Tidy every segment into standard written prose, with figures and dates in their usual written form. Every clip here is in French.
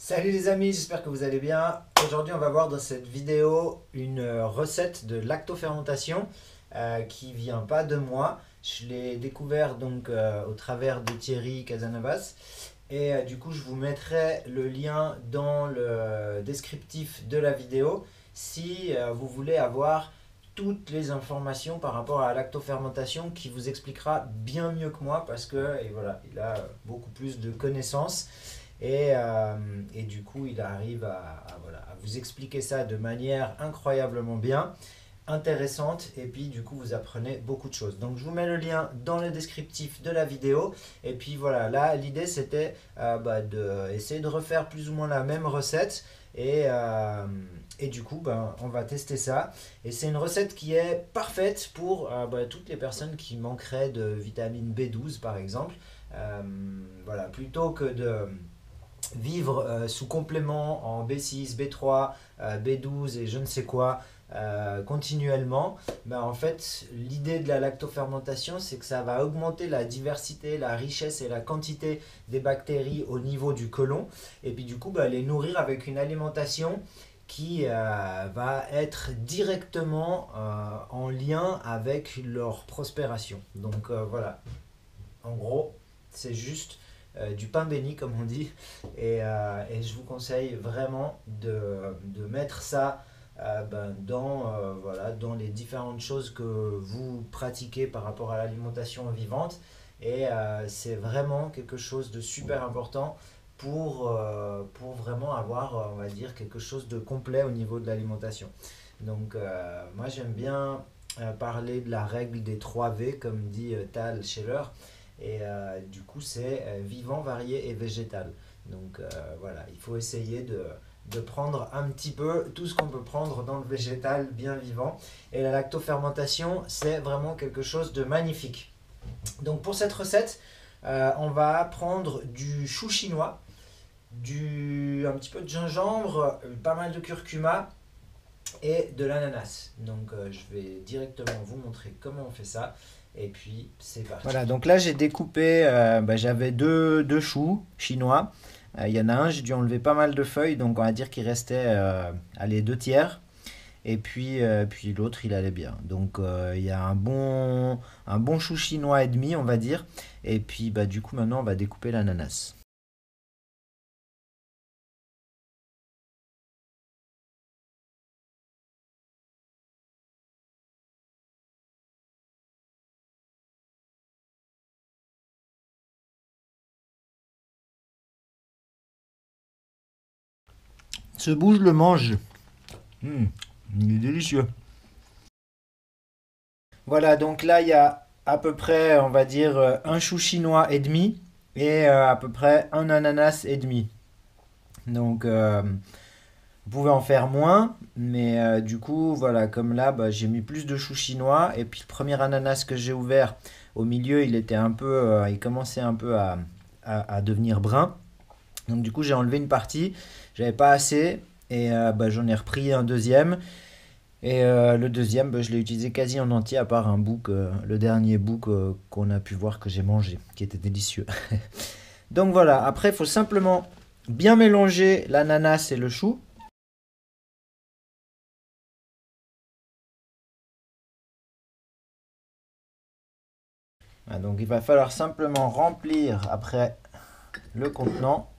Salut les amis, j'espère que vous allez bien. Aujourd'hui, on va voir dans cette vidéo une recette de lactofermentation qui vient pas de moi. Je l'ai découvert donc au travers de Thierry Casanovas. Et du coup, je vous mettrai le lien dans le descriptif de la vidéo si vous voulez avoir toutes les informations par rapport à la lactofermentation qui vous expliquera bien mieux que moi parce que et voilà, il a beaucoup plus de connaissances. Et du coup, il arrive voilà, à vous expliquer ça de manière incroyablement bien, intéressante, et puis du coup, vous apprenez beaucoup de choses. Donc, je vous mets le lien dans le descriptif de la vidéo. Et puis voilà, là, l'idée c'était d'essayer de refaire plus ou moins la même recette. Et du coup, on va tester ça. Et c'est une recette qui est parfaite pour toutes les personnes qui manqueraient de vitamine B12, par exemple. Voilà, plutôt que de vivre sous complément en B6, B3, B12 et je ne sais quoi continuellement, en fait, l'idée de la lactofermentation, c'est que ça va augmenter la diversité, la richesse et la quantité des bactéries au niveau du côlon, et puis du coup, les nourrir avec une alimentation qui va être directement en lien avec leur prospération. Donc voilà, en gros, c'est juste du pain béni, comme on dit. Et je vous conseille vraiment de mettre ça dans les différentes choses que vous pratiquez par rapport à l'alimentation vivante. Et c'est vraiment quelque chose de super important pour vraiment avoir, on va dire, quelque chose de complet au niveau de l'alimentation. Donc, moi, j'aime bien parler de la règle des 3 V, comme dit Tal Scheller. Et du coup, c'est vivant, varié et végétal. Donc voilà, il faut essayer de prendre un petit peu tout ce qu'on peut prendre dans le végétal bien vivant. Et la lactofermentation, c'est vraiment quelque chose de magnifique. Donc pour cette recette, on va prendre du chou chinois, un petit peu de gingembre, pas mal de curcuma et de l'ananas. Donc je vais directement vous montrer comment on fait ça. Et puis c'est parti. Voilà, donc là j'ai découpé, j'avais deux choux chinois. Il y en a un, j'ai dû enlever pas mal de feuilles, donc on va dire qu'il restait allez, 2 tiers. Et puis l'autre il allait bien. Donc il y a un bon chou chinois et demi, on va dire. Et puis du coup maintenant on va découper l'ananas. Ce bout je le mange. Mmh, il est délicieux. Voilà, donc là, il y a à peu près, on va dire, un chou chinois et demi et à peu près un ananas et demi. Donc, vous pouvez en faire moins, mais du coup, voilà, comme là, j'ai mis plus de chou chinois. Et puis, le premier ananas que j'ai ouvert, au milieu, il était un peu, il commençait un peu à devenir brun. Donc, du coup, j'ai enlevé une partie. J'avais pas assez et j'en ai repris un deuxième. Et le deuxième, je l'ai utilisé quasi en entier, à part un bout, le dernier bout qu'on a pu voir que j'ai mangé, qui était délicieux. Donc voilà, après, il faut simplement bien mélanger l'ananas et le chou. Ah, donc il va falloir simplement remplir après le contenant.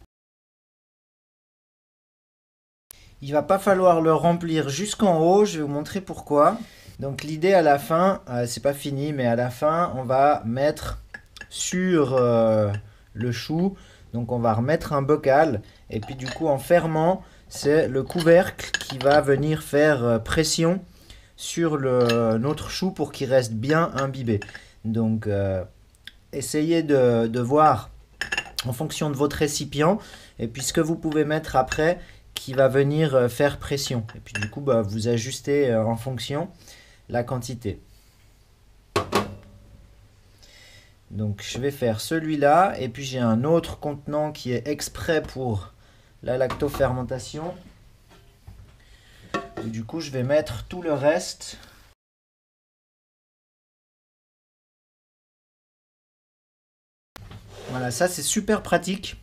Il va pas falloir le remplir jusqu'en haut, je vais vous montrer pourquoi. Donc l'idée à la fin, c'est pas fini, mais à la fin, on va mettre sur le chou. Donc on va remettre un bocal et puis du coup en fermant, c'est le couvercle qui va venir faire pression sur notre chou pour qu'il reste bien imbibé. Donc essayez de voir en fonction de votre récipient et puis ce que vous pouvez mettre après qui va venir faire pression. Et puis du coup vous ajustez en fonction la quantité. Donc je vais faire celui-là et puis j'ai un autre contenant qui est exprès pour la lactofermentation. Et du coup je vais mettre tout le reste. Voilà, ça c'est super pratique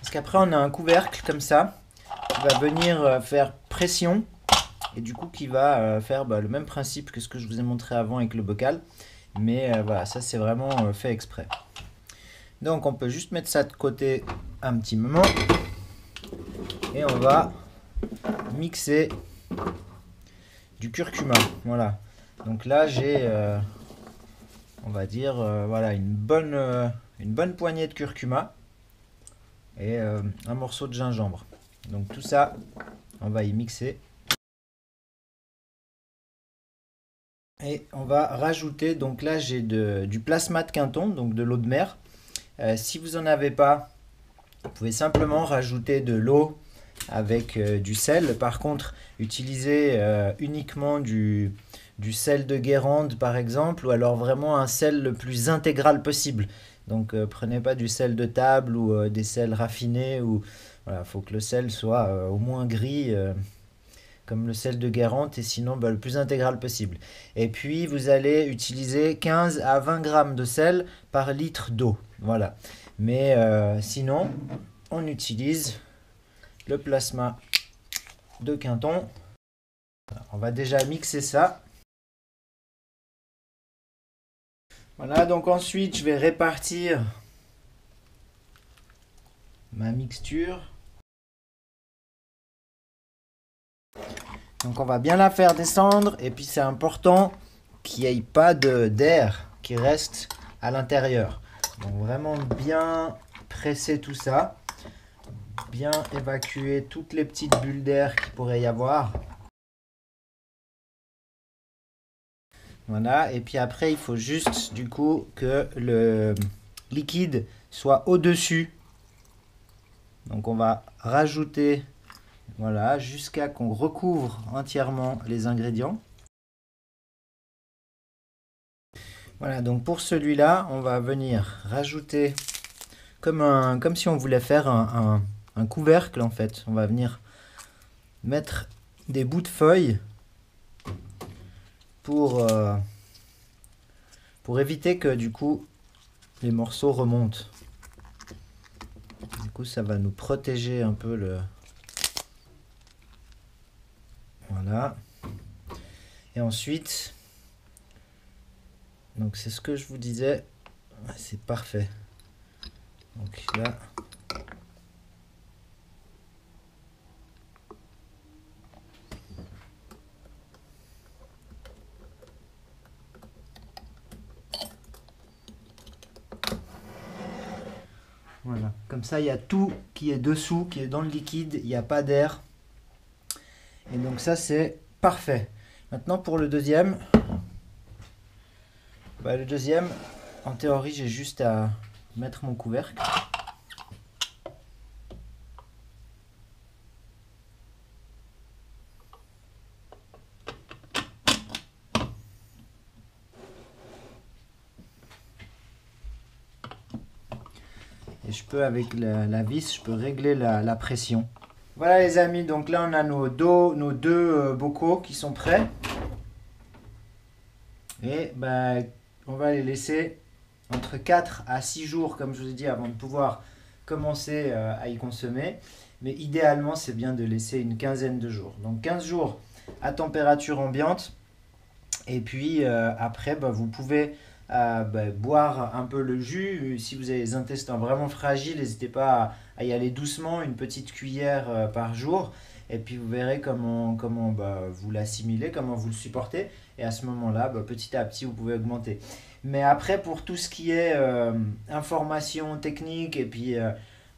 Parce qu'après on a un couvercle comme ça qui va venir faire pression et du coup qui va faire le même principe que ce que je vous ai montré avant avec le bocal. Mais voilà, ça c'est vraiment fait exprès. Donc on peut juste mettre ça de côté un petit moment et on va mixer du curcuma. Voilà. Donc là j'ai, on va dire, voilà, une bonne poignée de curcuma et un morceau de gingembre. Donc tout ça, on va y mixer. Et on va rajouter, donc là j'ai du plasma de Quinton, donc de l'eau de mer. Si vous n'en avez pas, vous pouvez simplement rajouter de l'eau avec du sel. Par contre, utilisez uniquement du sel de Guérande par exemple, ou alors vraiment un sel le plus intégral possible. Donc prenez pas du sel de table ou des sels raffinés. Voilà, faut que le sel soit au moins gris comme le sel de Guérande et sinon le plus intégral possible. Et puis vous allez utiliser 15 à 20 grammes de sel par litre d'eau. Voilà. Mais sinon, on utilise le plasma de Quinton. On va déjà mixer ça. Voilà, donc ensuite je vais répartir ma mixture. Donc on va bien la faire descendre et puis c'est important qu'il n'y ait pas d'air qui reste à l'intérieur. Donc vraiment bien presser tout ça, bien évacuer toutes les petites bulles d'air qu'il pourrait y avoir. Voilà, et puis après il faut juste du coup que le liquide soit au-dessus. Donc on va rajouter, voilà, jusqu'à qu'on recouvre entièrement les ingrédients. Voilà, donc pour celui-là, on va venir rajouter comme si on voulait faire un couvercle en fait. On va venir mettre des bouts de feuilles pour éviter que du coup les morceaux remontent. Du coup, ça va nous protéger un peu le... Voilà. Et ensuite, donc c'est ce que je vous disais, c'est parfait. Donc là, voilà, comme ça il y a tout qui est dessous, qui est dans le liquide, il n'y a pas d'air. Et donc ça c'est parfait. Maintenant pour le deuxième, le deuxième, en théorie j'ai juste à mettre mon couvercle. Et je peux avec la vis, je peux régler la pression. Voilà les amis, donc là on a nos deux bocaux qui sont prêts. Et on va les laisser entre 4 à 6 jours, comme je vous ai dit, avant de pouvoir commencer à y consommer. Mais idéalement, c'est bien de laisser une quinzaine de jours. Donc 15 jours à température ambiante. Et puis après, vous pouvez boire un peu le jus. Si vous avez les intestins vraiment fragiles, n'hésitez pas à y aller doucement, une petite cuillère par jour. Et puis vous verrez comment vous l'assimilez, comment vous le supportez. Et à ce moment-là, petit à petit, vous pouvez augmenter. Mais après, pour tout ce qui est information technique et puis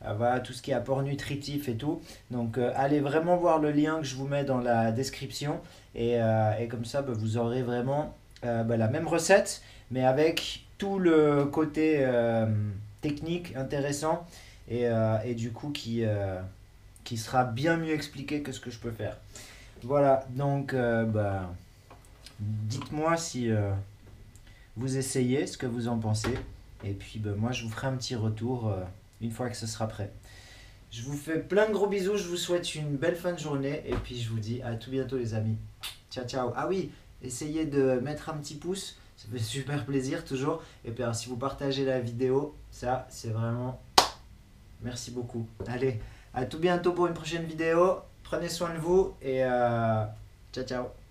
voilà, tout ce qui est apport nutritif et tout, donc allez vraiment voir le lien que je vous mets dans la description. Et comme ça, vous aurez vraiment la même recette, mais avec tout le côté technique intéressant et du coup qui sera bien mieux expliqué que ce que je peux faire. Voilà, donc dites-moi si vous essayez, ce que vous en pensez. Et puis moi je vous ferai un petit retour une fois que ce sera prêt. Je vous fais plein de gros bisous, je vous souhaite une belle fin de journée. Et puis je vous dis à tout bientôt les amis. Ciao ciao. Ah oui, essayez de mettre un petit pouce, ça fait super plaisir toujours. Et puis si vous partagez la vidéo, ça c'est vraiment Merci beaucoup. Allez, à tout bientôt pour une prochaine vidéo. Prenez soin de vous et ciao ciao.